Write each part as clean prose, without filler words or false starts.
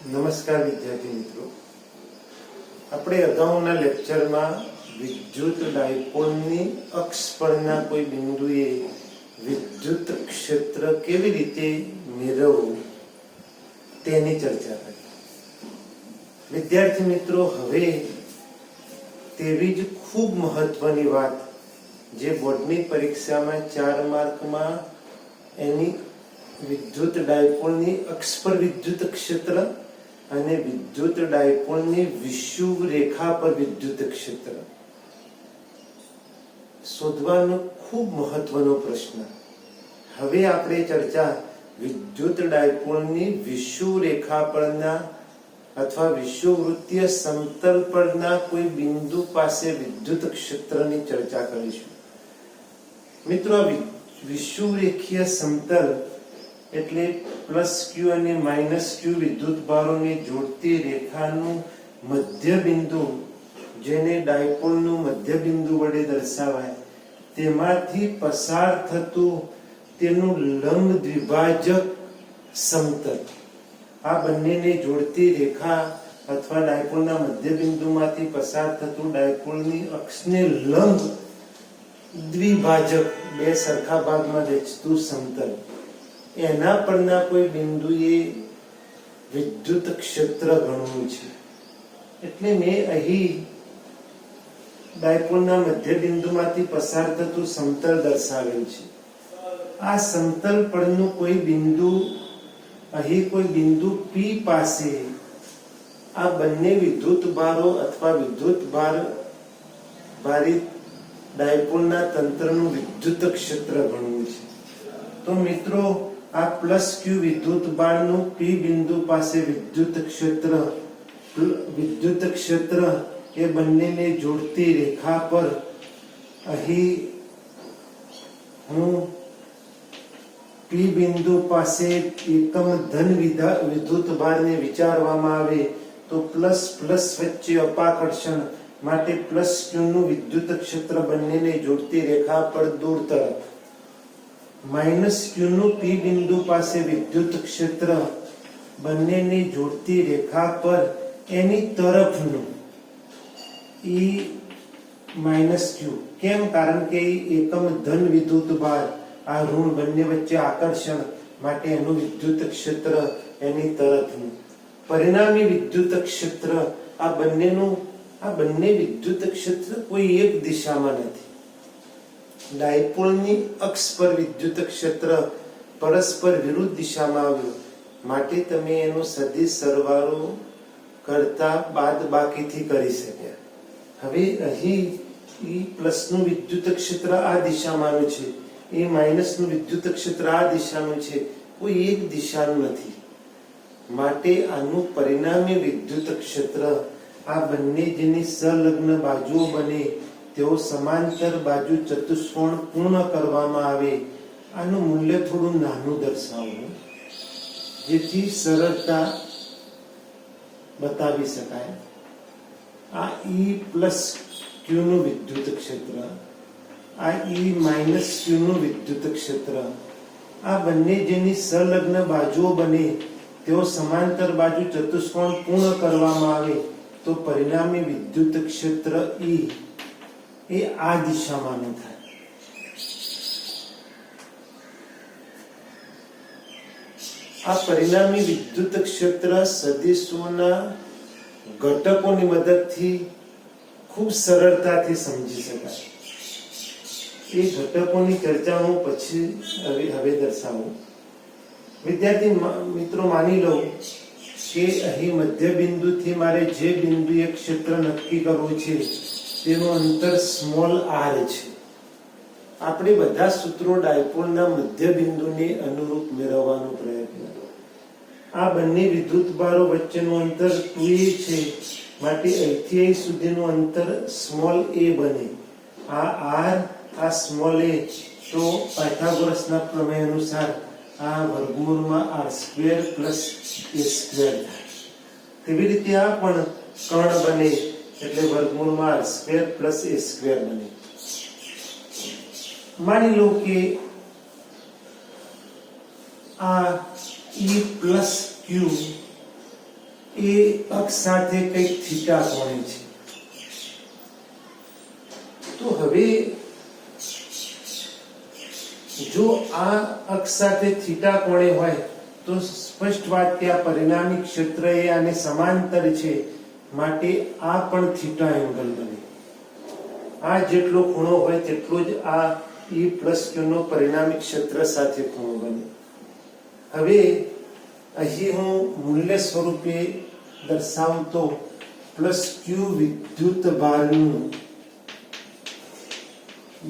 નમસ્કાર વિદ્યાર્થી મિત્રો, આપણે અગાઉના લેક્ચરમાં વિદ્યુત ડાયપોલની અક્ષ પરના કોઈ બિંદુએ વિદ્યુત ક્ષેત્ર કેવી રીતે મેળવવું તેની ચર્ચા કરી. વિદ્યાર્થી મિત્રો, હવે તેવી જ ખૂબ મહત્વની વાત જે બોર્ડની પરીક્ષામાં 4 માર્કમાં એની વિદ્યુત ડાયપોલની અક્ષ પર વિદ્યુત ક્ષેત્ર અને વિદ્યુત ડાયપોલની વિષુવ રેખા પર વિદ્યુત ક્ષેત્ર શોધવાનો ખૂબ મહત્વનો પ્રશ્ન. હવે આપણે ચર્ચા વિદ્યુત ડાયપોલની વિષુવ રેખા પરના અથવા વિષુવવૃત્તીય સમતલ પરના કોઈ બિંદુ પાસે વિદ્યુત ક્ષેત્રની ચર્ચા કરીશું. મિત્રો, આ વિષુવરેખીય સમતલ એટલે +q અને -q વિદ્યુત ભારોને જોડતી રેખાનું મધ્ય બિંદુ, જેને ડાયપોલનું મધ્ય બિંદુ વડે દર્શાવાય, તેમાંથી પસાર થતું તેનું લંબ દ્વિભાજક સમતલ. આ બંનેને જોડતી રેખા અથવા ડાયપોલના મધ્ય બિંદુમાંથી પસાર થતું ડાયપોલની અક્ષને લંબ દ્વિભાજક, બે સરખા ભાગમાં વહેંચતું સમતલ, એના પરના કોઈ બિંદુએ વિદ્યુત ક્ષેત્ર ગણવું છે. એટલે મેં અહીં ડાયપોલના મધ્ય બિંદુમાંથી પસાર થતું સમતલ દર્શાવેલ છે. આ સમતલ પરનું કોઈ બિંદુ, અહીં કોઈ બિંદુ P પાસે આ બંને વિદ્યુત ભારો અથવા વિદ્યુત ભારિત ડાયપોલના તંત્રનું વિદ્યુત ક્ષેત્ર ગણવું છે. તો મિત્રો, આ +q વિદ્યુત ભારનું P બિંદુ પાસે વિદ્યુત ક્ષેત્ર એ બંનેને જોડતી રેખા પર અહીં હું P બિંદુ પાસે એકમ ધન વિદ્યુત ભારને વિચારવામાં આવે તો પ્લસ વચ્ચે અપાકર્ષણ માટે +q નું વિદ્યુત ક્ષેત્ર બંનેને જોડતી રેખા પર દૂર તરફ, -q નું P બિંદુ પાસે વિદ્યુત ક્ષેત્ર બંનેને જોડતી રેખા પર એની તરફનું E -q. કેમ? કારણ કે એકમ ધન વિદ્યુત ભાર, આ ઋણ બંને વચ્ચે આકર્ષણ માટે એનું વિદ્યુત ક્ષેત્ર એની તરફનું. પરિણામી વિદ્યુત ક્ષેત્ર આ બંને વિદ્યુત ક્ષેત્ર કોઈ એક દિશામાં નથી. ડાયપોલની અક્ષ પર વિદ્યુત ક્ષેત્ર પરસ્પર વિરુદ્ધ દિશામાં આવ્યું, માટે તમે એનો સદિશ સરવાળો કરતા બાદબાકીથી કરી શક્યા. હવે અહીં E+ નું વિદ્યુત ક્ષેત્ર આ દિશામાંનું છે, E- નું વિદ્યુત ક્ષેત્ર આ દિશાનું છે, કોઈ એક દિશાનું નથી. માટે આનું પરિણામી વિદ્યુત ક્ષેત્ર આ બંને જેની સંલગ્ન બાજુઓ બને તેઓ સમાંતર બાજુ ચતુષ્કોણ પૂર્ણ કરવામાં આવે, આનું મૂલ્ય થોડું નાનું દર્શાવવું જેથી સરળતા બતાવી શકાય. આ E+q નું વિદ્યુત ક્ષેત્ર, આ E-q નું વિદ્યુત ક્ષેત્ર, આ બંને જેની સંલગ્ન બાજુઓ બને તેઓ સમાંતર બાજુ ચતુષ્કોણ પૂર્ણ કરવામાં આવે તો પરિણામી વિદ્યુત ક્ષેત્ર E એ આ દિશામાંનું થાય. આ પરિણામી વિદ્યુત ક્ષેત્ર સદિશોના ઘટકોની મદદથી ખૂબ સરળતાથી સમજી શકાય. એ ઘટકોની ચર્ચા હું પછી હવે દર્શાવું. વિદ્યાર્થી મિત્રો, માની લો કે અહીં મધ્ય બિંદુથી મારે જે બિંદુએ ક્ષેત્ર નક્કી કરવું છે તેનું અંતર r છે. આપણે બધા સૂત્રો ડાયપોલના મધ્ય બિંદુને અનુરૂપ મેળવવાનો પ્રયત્ન. આ બંને વિદ્યુત ભારો વચ્ચેનું અંતર 2a છે, માટે અહીંથી અહીં સુધીનું અંતર a બને. આ r, આ a, તો પાયથાગોરસના પ્રમેય અનુસાર આ વર્ગમૂળમાં r² + a² થાય. તેવી રીતે આ પણ કર્ણ બને, એટલે વર્ગમૂળમાં r² + a² બને. માની લો કે આ E+q એ અક્ષ સાથે કંઈક થીટા કોણે છે. તો હવે જો આ અક્ષ સાથે થીટા કોણે હોય તો સ્પષ્ટ વાત કે આ પરિણામી ક્ષેત્ર એ આને સમાંતર છે, માટે આ પણ થીટા એંગલ બને. આ જેટલો ખૂણો હોય તેટલો જ આ E પ્લસ Q નો પરિણામી ક્ષેત્ર સાથે ખૂણો બને. હવે અહીં હું મૂલ્ય સ્વરૂપે દર્શાવું તો પ્લસ Q વિદ્યુત ભારનું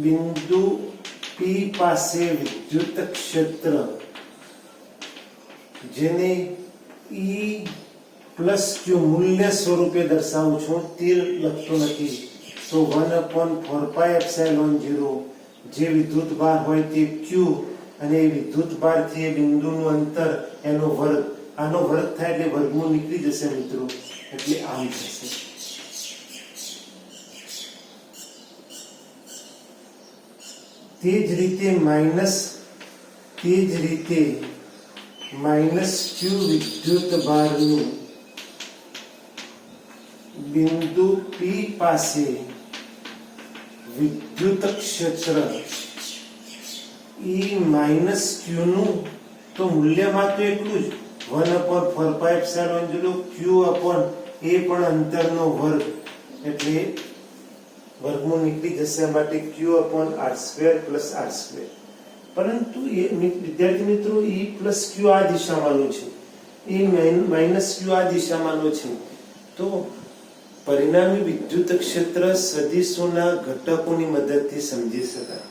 બિંદુ P પાસે વિદ્યુત ક્ષેત્ર, જેને E પ્લસ Q મૂલ્ય સ્વરૂપે દર્શાવું છું, તીર લખતો નથી, તો 1/4πε0 જે વિદ્યુત ભાર હોય તે Q અને એ વિદ્યુત ભારથી એ બિંદુનું અંતર એનો વર્ગ, આનો વર્ગ થાય એટલે વર્ગમૂળ નીકળી જશે મિત્રો, એટલે આમ થશે. તે જ રીતે માઇનસ Q વિદ્યુત ભારનું બિંદુ P પાસે વિદ્યુત ક્ષેત્ર E માઇનસ Q નું તો મૂલ્યમાં તો એટલું જ 1/4πε0 Q અપોન એ પણ અંતરનો વર્ગ, એટલે વર્ગમૂળ નીકળી જશે, માટે Q upon r² plus r². પરંતુ એ વિદ્યાર્થી મિત્રો E પ્લસ Q આ દિશામાંનો છે, E માઇનસ Q આ દિશામાંનો છે, તો પરિણામી વિદ્યુત ક્ષેત્ર સદિશોના ઘટકોની મદદથી સમજી શકાય.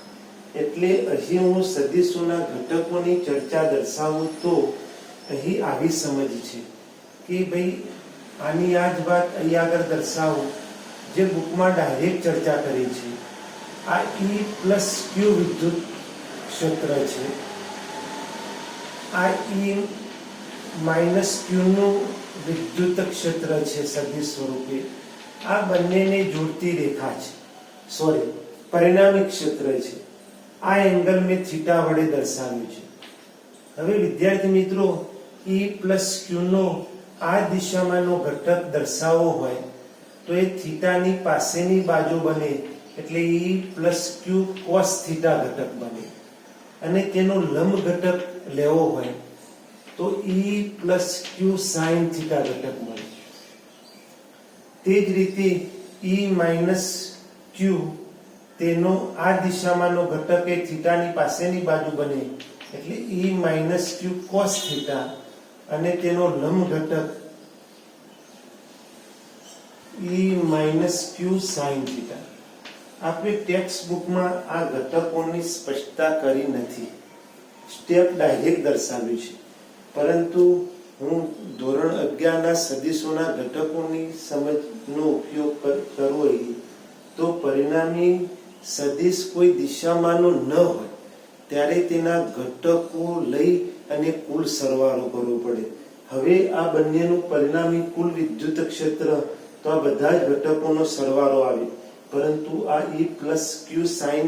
એટલે અહીં હું સદિશોના ઘટકોની ચર્ચા દર્શાવું તો અહીં આવી સમજ છે કે ભાઈ આની આ જ વાત અહીં આગળ દર્શાવું જે બુકમાં ડાયરેક્ટ ચર્ચા કરી છે. આ E પ્લસ Q વિદ્યુત ક્ષેત્ર છે, આ E માઇનસ Q નું વિદ્યુત ક્ષેત્ર છે સદિશ સ્વરૂપે. આ બંનેને જોડતી રેખા છે, પરિણામી ક્ષેત્ર છે. આ એંગલ મેં થીટા વડે દર્શાવ્યું છે. હવે વિદ્યાર્થી મિત્રો E પ્લસ Q નો આ દિશામાંનો ઘટક દર્શાવવો હોય તો એ થીટાની પાસેની બાજુ બને, એટલે E plus Q cos theta ઘટક બને. અને તેનો લંબ ઘટક લેવો હોય તો E plus Q sin theta ઘટક બને. તે જ રીતે E માઇનસ Q તેનો આ દિશામાંનો ઘટક એ થીટાની પાસેની બાજુ બને, એટલે E minus Q cos theta, અને તેનો લંબ ઘટક E minus Q sin theta. આપણે ટેક્સ્ટ બુકમાં આ ઘટકોની સ્પષ્ટતા કરી નથી, સ્ટેપ ડાયરેક્ટ દર્શાવ્યું છે, પરંતુ હું ધોરણ 11 ના સદિશોના ઘટકોની સમજનો ઉપયોગ કરવો તો પરિણામી સદિશ કોઈ દિશામાંનો ન હોય ત્યારે તેના ઘટકો લઈ અને કુલ સરવાળો કરવો પડે. હવે આ બંનેનું પરિણામી કુલ વિદ્યુત ક્ષેત્ર તો આ બધા જ ઘટકોનો સરવાળો આવે, પરંતુ આ E પ્લસ Q sin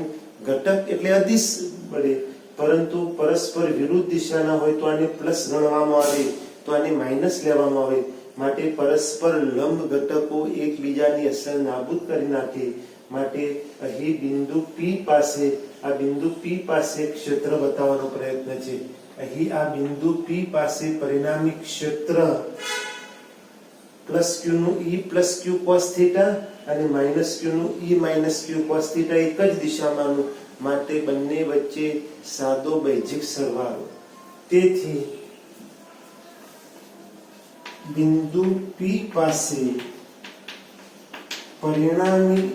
ઘટક એટલે અદિશ બને, પરંતુ પરસ્પર વિરુદ્ધ દિશાના હોય તો આને પ્લસ ગણવામાં આવે, તો આને માઇનસ લેવામાં આવે. માટે પરસ્પર લંબ ઘટકો એકબીજાની અસર નાબૂદ કરી નાખે. માટે અહીં બિંદુ P પાસે, આ બિંદુ P પાસે ક્ષેત્ર બતાવવાનો પ્રયત્ન છે. અહીં આ બિંદુ P પાસે પરિણામી ક્ષેત્ર પ્લસ Q નું E plus Q cos theta અને માઇનસ Q નું E minus Q cos theta એક જ દિશામાંનું, માટે બંને વચ્ચે સાદો બૈજિક સરવાળો. તેથી બિંદુ P પાસે પરિણામી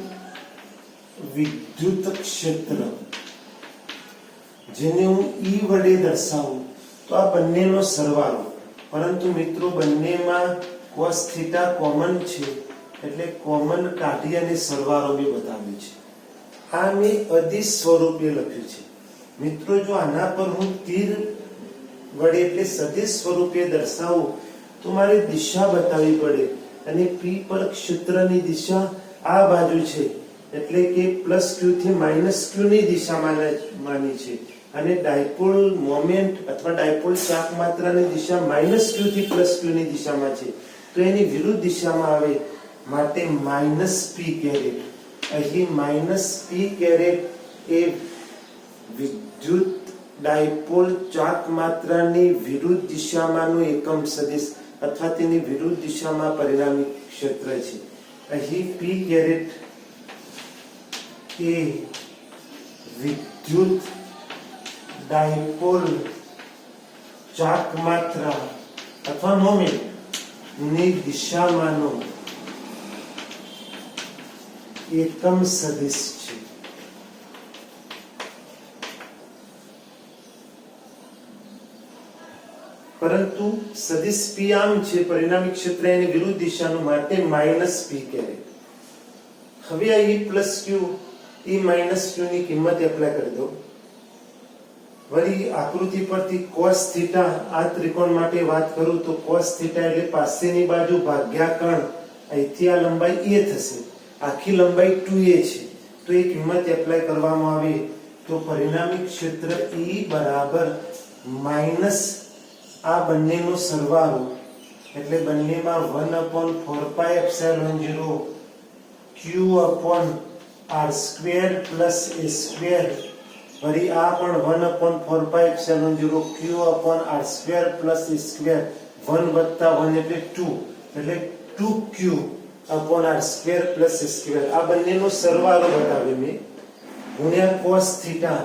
વિદ્યુત ક્ષેત્ર જેને હું E વડે દર્શાવું તો આ બંનેનો સરવાળો, પરંતુ મિત્રો બંનેમાં cos થીટા કોમન છે, એટલે કોમન કાઢી અને સરવાળો બી બતાવ્યો છે. આ મેં અદિશ સ્વરૂપે લખ્યું છે. મિત્રો જો આના પર હું તીર વડે એટલે સદિશ સ્વરૂપે દર્શાવું તો મારે દિશા બતાવવી પડે, અને P પર ક્ષેત્રની દિશા આ બાજુ છે, એટલે કે પ્લસ Q થી માઇનસ Q ની દિશામાં માની છે, અને ડાયપોલ મોમેન્ટ અથવા ડાયપોલ ચાક માત્રાની દિશા માઇનસ Q થી પ્લસ Q ની દિશામાં છે. તો એની વિરુદ્ધ દિશામાં આવે માટે માઇનસ પી કેરેટ. અહીં માઇનસ પી કેરેટ એ વિદ્યુત ડાયપોલ ચાક માત્રાની વિરુદ્ધ દિશામાંનું એકમ સદિશ અથવા તેની વિરુદ્ધ દિશામાં પરિણામી ક્ષેત્ર છે. અહીં પી કેરેટ એ વિદ્યુત ડાયપોલ ચાક માત્રા અથવા મોમેન્ટ ની દિશામાંનો એકમ સદિશ છે. પરંતુ સદિશ પી આમ છે, પરિણામી ક્ષેત્ર એની વિરુદ્ધ દિશાનું માટે માઇનસ પી કેરેટ. હવે આ E પ્લસ ક્યુ, E માઇનસ ક્યુ ની કિંમત એપ્લાય કરી દો. વળી આકૃતિ પરથી cos થીટા, આ ત્રિકોણ માટે વાત કરું તો cos થીટા એટલે પાસેની બાજુ ભાગ્યા કર્ણ. અહીંથી આ લંબાઈ a થશે, આખી લંબાઈ 2a છે. તો એ કિંમત એપ્લાય કરવામાં આવે તો પરિણામી ક્ષેત્ર E બરાબર માઇનસ આ બંનેનો સરવાળો એટલે બંનેમાં 1/4πε0 q upon r square plus a square. વળી આ પણ 1/4πε0 q upon r square plus a square. 1 વત્તા 1 એટલે 2 એટલે 2q upon r square plus a square. આ બંનેનો સરવાળો બતાવ્યો મેં ગુણ્યા cos થીટા.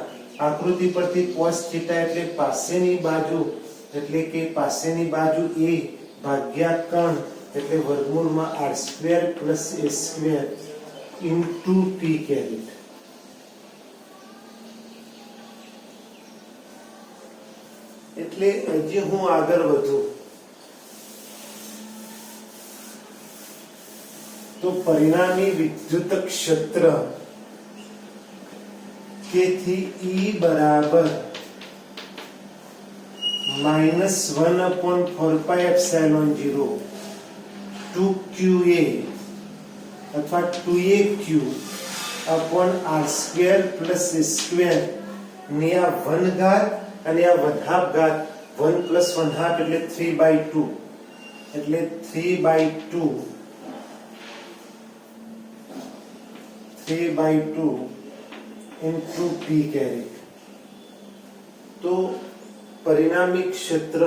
આકૃતિ પરથી cos થીટા એટલે પાસેની બાજુ એટલે કે પાસેની બાજુ a ભાગ્યા કર્ણ એટલે વર્ગમૂળમાં r square plus a square into p caret. એટલે હજી હું આગળ વધું તો પરિણામી વિદ્યુત ક્ષેત્ર તેથી E બરાબર માઇનસ 1/4πε0 2qa અથવા 2aq upon r square plus a square ની આ 1 ઘાત અને આ 1/2 ઘાત 1 + 1/2 એટલે 3/2 એટલે 3/2 into p કેરેટ. તો પરિણામી ક્ષેત્ર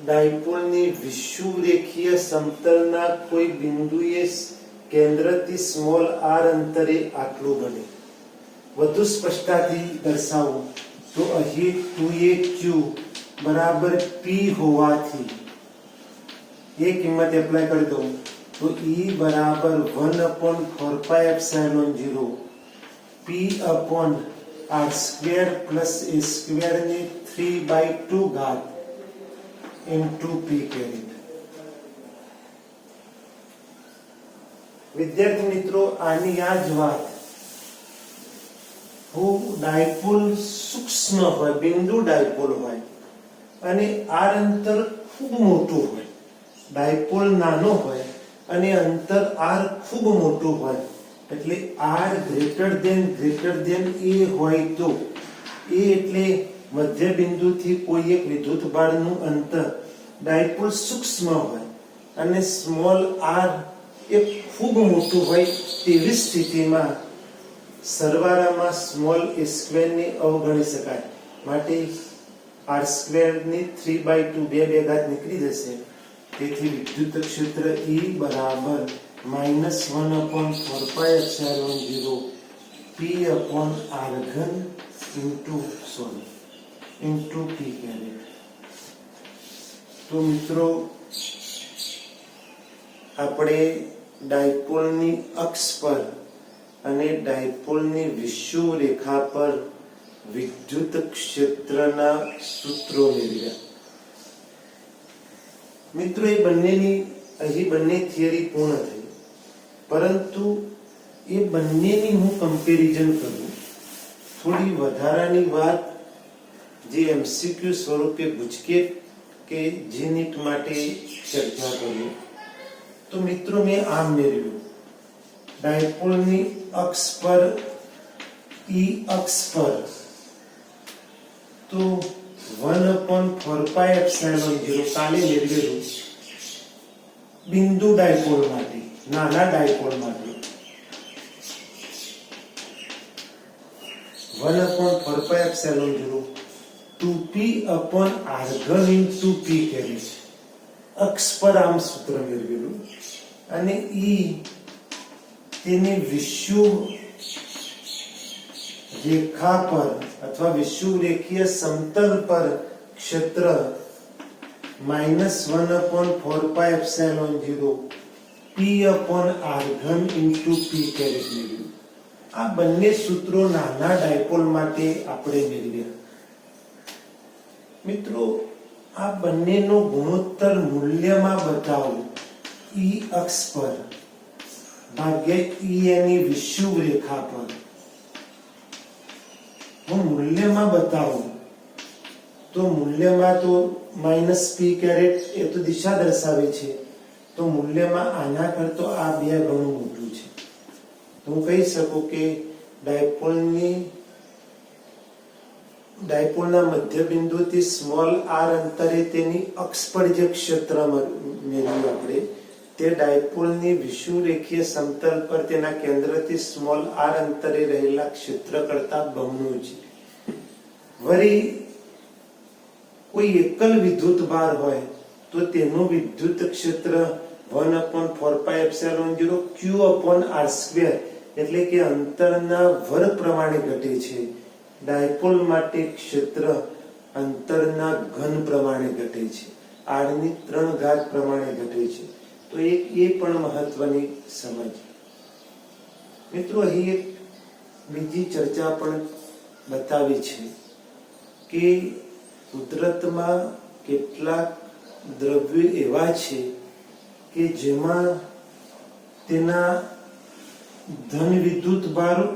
ડાયપોલની વિષુવરેખીય સમતલના કોઈ બિંદુએ કેન્દ્રથી સ્મોલ r અંતરે આટલું બને. વધુ સ્પષ્ટતાથી દર્શાવું તો અહીં 2aq બરાબર p હોવાથી એ કિંમત એપ્લાય કરી દઉં તો E બરાબર 1/4πε0 p upon r square plus a square ની 3/2 ઘાત into p કેરેટ. વિદ્યાર્થી મિત્રો, આની આ જ વાત હું ડાયપોલ સૂક્ષ્મ હોય, બિંદુ ડાયપોલ હોય અને r અંતર ખૂબ મોટું હોય, ડાયપોલ નાનો હોય અને અંતર r ખૂબ મોટું હોય એટલે r ગ્રેટર ધેન a હોય તો a એટલે મધ્ય બિંદુથી કોઈ એક વિદ્યુત ભારનું અંતર ડાયપોલ સૂક્ષ્મ હોય અને સ્મોલ r એ ખૂબ મોટું હોય તેવી સ્થિતિમાં સરવાળામાં સ્મોલ a સ્ક્વેર ને અવગણી શકાય. માટે r સ્ક્વેર ની 3/2 બે ઘાત નીકળી જશે. તેથી વિદ્યુત ક્ષેત્ર E બરાબર માઇનસ 1/4πε0 p upon r ઘન into p કેરેટ. તો મિત્રો, આપણે ડાયપોલની અક્ષ પર અને ડાયપોલની વિષુવરેખા પર વિદ્યુત ક્ષેત્રના સૂત્રો મેળવ્યા. મિત્રો, એ બંનેની અહીં બંને થિયરી પૂર્ણ થઈ, પરંતુ એ બંનેની હું કમ્પેરિઝન કરું. થોડી વધારાની વાત જે એમસીક્યુ સ્વરૂપે ગુજકે કે જીનીટ માટે ચર્ચા કરી. તો મિત્રો, મેં આમ મેળવ્યું ડાયપોલની અક્ષ પર E અક્ષ પર તો 1/4πε0 કાલે મેળવેલું બિંદુ ડાયપોલ માટે, નાના ડાયપોલ માટે 1/4πε0 2p/r3 into p કેરેટ અક્ષ પર આમ સૂત્ર મેળવેલું અને તેની વિષુવ રેખા પર અથવા વિષુવ રેખીય સમતલ પર ક્ષેત્ર -1/4πε0 p/r3 into p કેરેટ મેળવ્યું. આ બંને સૂત્રો નાના ડાયપોલ માટે આપણે મેળવ્યા. મિત્રો, આ બંનેનો ગુણોત્તર મૂલ્યમાં બતાવો E અક્ષ પર ભાગ્યા E એની વિષુવ રેખા પર. હું મૂલ્યમાં બતાવું તો મૂલ્યમાં તો -p કેરેટ એ તો દિશા દર્શાવે છે, તો મૂલ્યમાં આના કરતો આ 2 ગણું મોટું છે. તો હું કહી શકું કે ડાયપોલના મધ્યબિંદુથી સ્મોલ r અંતરે તેની અક્ષ પર જે ક્ષેત્ર મેળવ્યું આપણે, તે ડાયપોલની વિષુવરેખીય સમતલ પર તેના કેન્દ્રથી સ્મોલ r અંતરે રહેલા ક્ષેત્ર કરતા બમણું છે. વળી કોઈ એકલ વિદ્યુત ભાર હોય તો તેનું વિદ્યુત ક્ષેત્ર 1/4πε0 q/r², એટલે કે અંતરના વર્ગ પ્રમાણે ઘટે છે. ડાયપોલ માટે ક્ષેત્ર અંતરના ઘન પ્રમાણે ઘટે છે, r ની 3 ઘાત પ્રમાણે ઘટે છે. તો એ પણ મહત્વની સમજ. મિત્રો, અહીં એક બીજી ચર્ચા પણ બતાવી છે કે કુદરતમાં કેટલાક દ્રવ્યો એવા છે કે જેમાં તેના ધન વિદ્યુત ભારો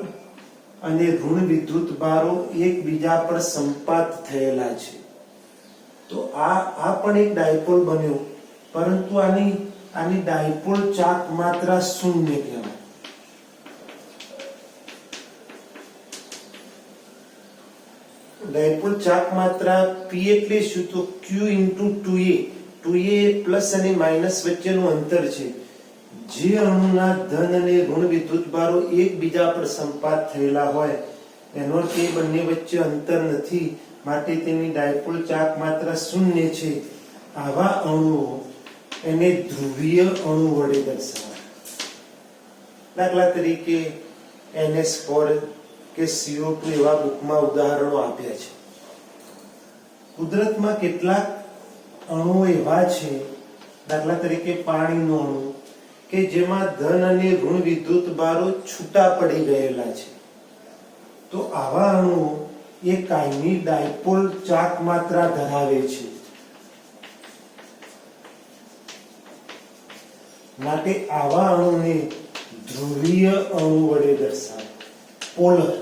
અને ઋણ વિદ્યુત ભારો એકબીજા પર સંપાત થયેલા છે. તો આ પણ એક ડાયપોલ બન્યો, પરંતુ આની ડાયપોલ ચાક માત્રા શૂન્ય કહેવાય. ડાયપોલ ચાક માત્રા p એટલે શું? તો q into 2a. 2a plus અને માઇનસ વચ્ચેનું અંતર છે. જે અણુના ધન અને ઋણ વિદ્યુત ભારો એકબીજા પર સંપાત થયેલા હોય એનો અર્થ એ બંને વચ્ચે અંતર નથી, માટે તેની ડાયપોલ ચાક માત્રા શૂન્ય છે. આવા અણુઓ એને ધ્રુવીય અણુ વડે દર્શાવાય. દાખલા તરીકે NH4 કે CO2 એવા બુકમાં ઉદાહરણો આપ્યા છે. કુદરતમાં કેટલાક અણુઓ એવા છે, દાખલા તરીકે પાણીનો અણુ, કે જેમાં ધન અને ઋણ વિદ્યુત ભારો છૂટા પડી ગયેલા છે. તો આવા અણુઓ એ કાયમી ડાયપોલ ચાક માત્રા ધરાવે છે. માટે આવા અણુને ધ્રુવીય અણુ વડે દર્શાવે. પોલર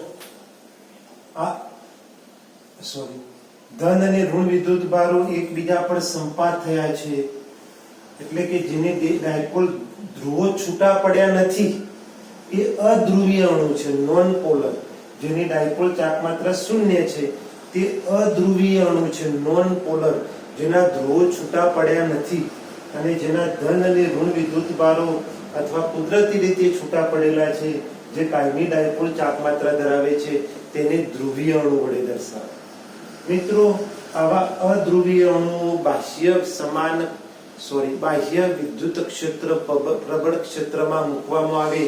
ધન અને ઋણ વિદ્યુત ભારો એકબીજા પર સંપાત થયા છે, એટલે કે જેને ડાયપોલ ધ્રુવો છૂટા પડ્યા નથી, એ અધ્રુવીય અણુ છે, નોન પોલર. જેની ડાયપોલ ચાક માત્રા શૂન્ય છે તે અધ્રુવીય અણુ છે, નોન પોલર. જેના ધ્રુવો છૂટા પડ્યા નથી અને જેના ધન અને ઋણ વિદ્યુત ભારો અથવા કુદરતી રીતે છૂટા પડેલા છે, જે કાયમી ડાયપોલ ચાક માત્રા ધરાવે છે, તેને ધ્રુવીય અણુ વડે દર્શાવે. મિત્રો, આવા અધ્રુવીય અણુઓ બાહ્ય વિદ્યુત ક્ષેત્ર પ્રબળ ક્ષેત્રમાં મૂકવામાં આવે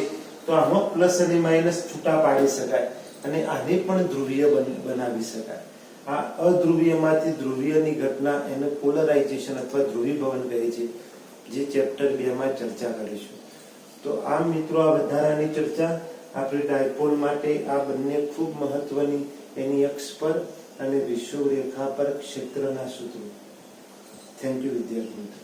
તો આમાં પ્લસ અને માઇનસ છૂટા પાડી શકાય અને આને પણ ધ્રુવીય બનાવી શકાય. આ અધ્રુવીયમાંથી ધ્રુવીયની ઘટના એને પોલરાઇઝેશન અથવા ધ્રુવીભવન કહે છે, જે ચેપ્ટર 2 માં ચર્ચા કરીશું. તો આમ મિત્રો, આ વધારાની ચર્ચા આપણે ડાયપોલ માટે આ બંને ખૂબ મહત્વની, એની અક્ષ પર અને વિષુવ રેખા પર ક્ષેત્રના સૂત્રો. થેન્ક યુ વિદ્યાર્થી મિત્રો.